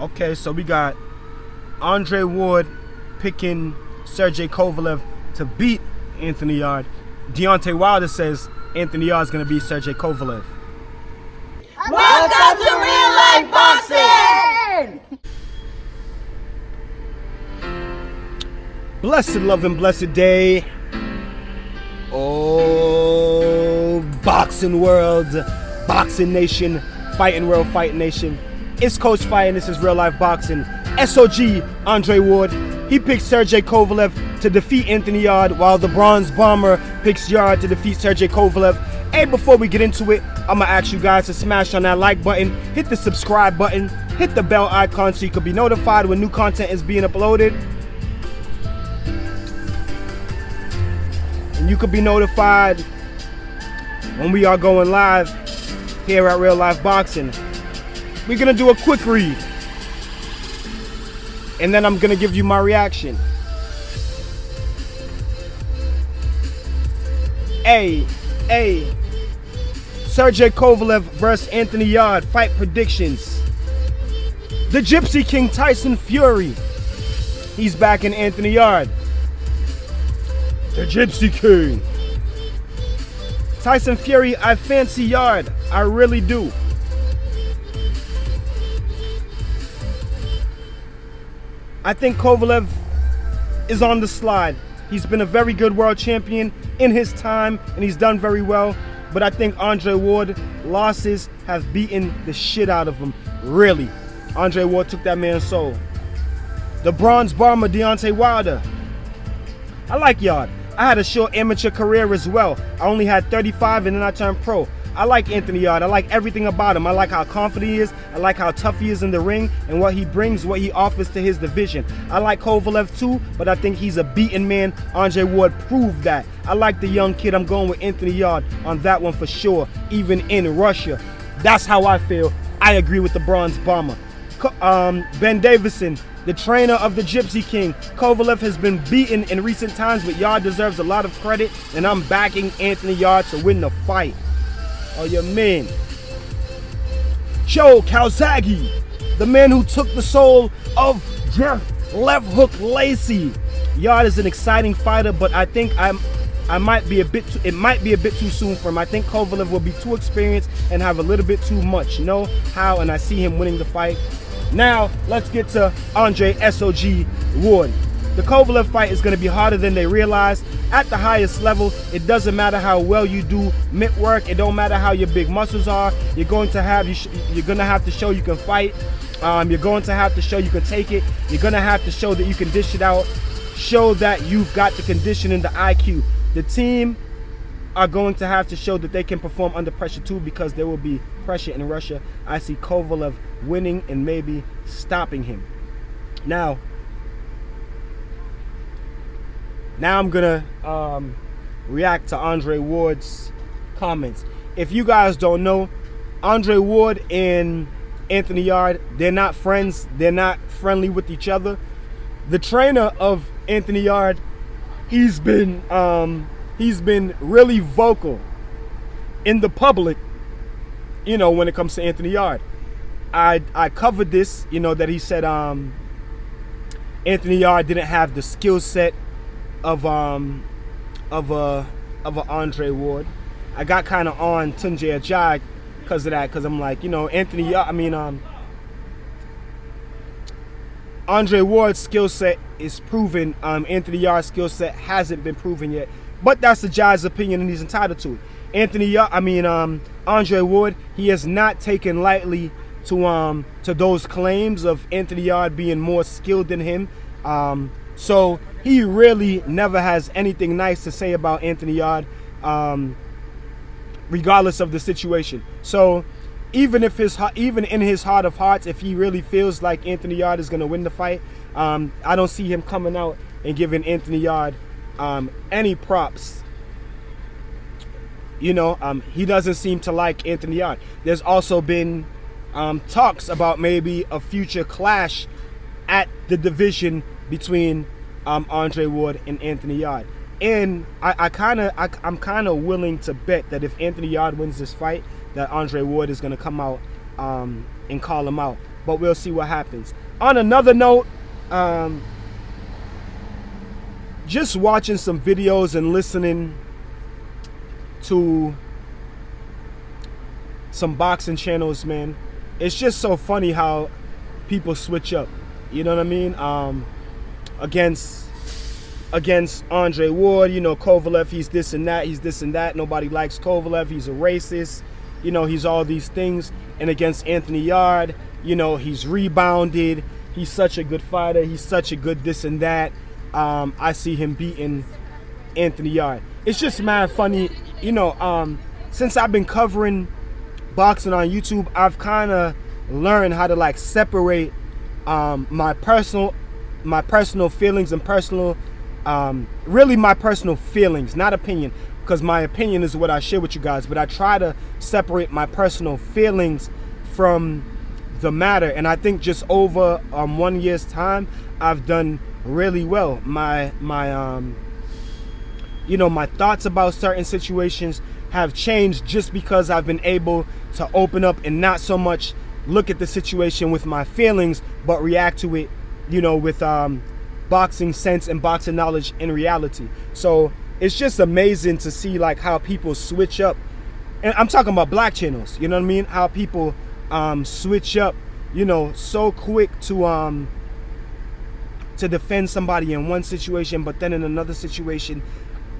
Okay, so we got Andre Ward picking Sergey Kovalev to beat Anthony Yarde. Deontay Wilder says Anthony Yarde is going to beat Sergey Kovalev. Welcome to Real Life Boxing! Blessed love and blessed day. Oh, boxing world, boxing nation, fighting world, fighting nation. It's Coach Fight and this is Real Life Boxing. SOG, Andre Ward, he picks Sergey Kovalev to defeat Anthony Yarde, while the Bronze Bomber picks Yarde to defeat Sergey Kovalev. Hey, before we get into it, I'm gonna ask you guys to smash on that like button, hit the subscribe button, hit the bell icon so you can be notified when new content is being uploaded. And you could be notified when we are going live here at Real Life Boxing. We're gonna do a quick read, and then I'm gonna give you my reaction. Hey, Sergey Kovalev versus Anthony Yarde fight predictions. The Gypsy King Tyson Fury, he's backing Anthony Yarde. The Gypsy King. Tyson Fury, I fancy Yarde. I really do. I think Kovalev is on the slide. He's been a very good world champion in his time, and he's done very well. But I think Andre Ward losses have beaten the shit out of him. Really. Andre Ward took that man's soul. The Bronze Bomber, Deontay Wilder. I like Yarde. I had a short amateur career as well. I only had 35 and then I turned pro. I like Anthony Yarde. I like everything about him. I like how confident he is. I like how tough he is in the ring and what he brings, what he offers to his division. I like Kovalev too, but I think he's a beaten man. Andre Ward proved that. I like the young kid. I'm going with Anthony Yarde on that one for sure, even in Russia. That's how I feel. I agree with the Bronze Bomber. Ben Davison, the trainer of the Gypsy King. Kovalev has been beaten in recent times, but Yarde deserves a lot of credit, and I'm backing Anthony Yarde to win the fight. Oh, your man. Joe Calzaghe, the man who took the soul of Jeff Left Hook Lacey. Yarde is an exciting fighter, but I think it might be a bit too soon for him. I think Kovalev will be too experienced and have a little bit too much. You know how, and I see him winning the fight. Now, let's get to Andre SOG Ward. The Kovalev fight is going to be harder than they realize. At the highest level, it doesn't matter how well you do mitt work. It don't matter how your big muscles are. You're going to have to show you can fight. You're going to have to show you can take it. You're going to have to show that you can dish it out. Show that you've got the conditioning, the IQ. The team are going to have to show that they can perform under pressure too, because there will be pressure in Russia. I see Kovalev winning and maybe stopping him. Now I'm gonna react to Andre Ward's comments. If you guys don't know, Andre Ward and Anthony Yarde, they're not friends. They're not friendly with each other. The trainer of Anthony Yarde, he's been really vocal in the public, you know, when it comes to Anthony Yarde. I covered this, you know, that he said Anthony Yarde didn't have the skill set of a Andre Ward. I got kind of on Tunja Ajay because of that, because I'm like, you know, Andre Ward's skill set is proven. Anthony Yarde's skill set hasn't been proven yet, but that's the Ajay's opinion and he's entitled to it. Andre Ward, he has not taken lightly to those claims of Anthony Yarde being more skilled than him. So he really never has anything nice to say about Anthony Yarde, regardless of the situation. So even in his heart of hearts, if he really feels like Anthony Yarde is going to win the fight, I don't see him coming out and giving Anthony Yarde any props. You know, he doesn't seem to like Anthony Yarde. There's also been talks about maybe a future clash at the division between Andre Ward and Anthony Yarde. And I'm kind of willing to bet that if Anthony Yarde wins this fight, that Andre Ward is going to come out and call him out. but we'll see what happens. On another note, just watching some videos and listening to some boxing channels, man, it's just so funny how people switch up, you know what I mean? Against Andre Ward, you know, Kovalev, he's this and that, nobody likes Kovalev, he's a racist, you know, he's all these things. And against Anthony Yarde, you know, he's rebounded, he's such a good fighter, he's such a good this and that. I see him beating Anthony Yarde. It's just mad funny, you know. Since I've been covering boxing on YouTube, I've kind of learned how to like separate my personal feelings and really my personal feelings, not opinion, because my opinion is what I share with you guys, but I try to separate my personal feelings from the matter. And I think just over 1 year's time, I've done really well. You know, my thoughts about certain situations have changed just because I've been able to open up and not so much look at the situation with my feelings, but react to it, you know, with boxing sense and boxing knowledge in reality. So it's just amazing to see like how people switch up, and I'm talking about black channels, you know what I mean, how people switch up, you know, so quick to defend somebody in one situation, but then in another situation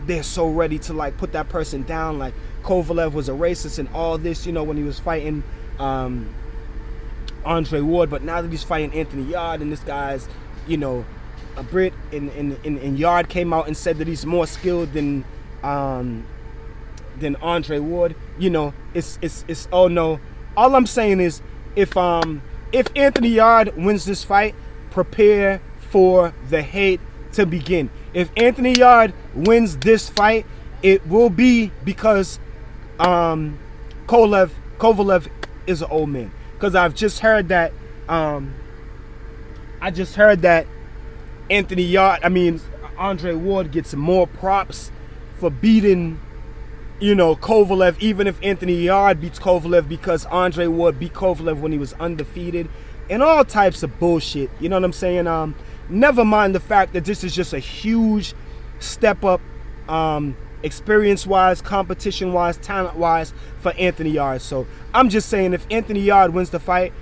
they're so ready to like put that person down, like Kovalev was a racist and all this, you know, when he was fighting Andre Ward, but now that he's fighting Anthony Yarde and this guy's, you know, a Brit, and Yarde came out and said that he's more skilled than Andre Ward, you know, it's oh no. All I'm saying is if Anthony Yarde wins this fight, prepare for the hate to begin. If Anthony Yarde wins this fight, it will be because Kovalev is an old man. Because I've just heard that Anthony Yarde, Andre Ward gets more props for beating, you know, Kovalev, even if Anthony Yarde beats Kovalev, because Andre Ward beat Kovalev when he was undefeated, and all types of bullshit. You know what I'm saying? Never mind the fact that this is just a huge step up, experience-wise, competition-wise, talent-wise for Anthony Yarde. So I'm just saying, if Anthony Yarde wins the fight,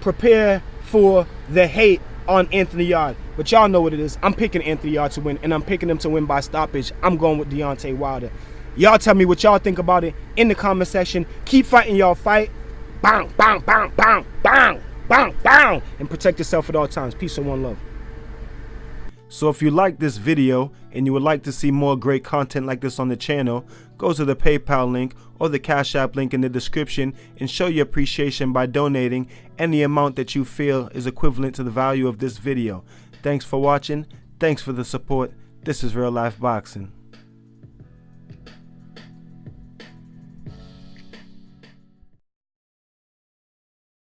prepare for the hate on Anthony Yarde. But y'all know what it is. I'm picking Anthony Yarde to win, and I'm picking him to win by stoppage. I'm going with Deontay Wilder. Y'all tell me what y'all think about it in the comment section. Keep fighting y'all fight. Bang, bang, bang, bang, bang, bang, bang. And protect yourself at all times. Peace and one love. So if you like this video and you would like to see more great content like this on the channel, go to the PayPal link or the Cash App link in the description and show your appreciation by donating any amount that you feel is equivalent to the value of this video. Thanks for watching. Thanks for the support. This is Real Life Boxing.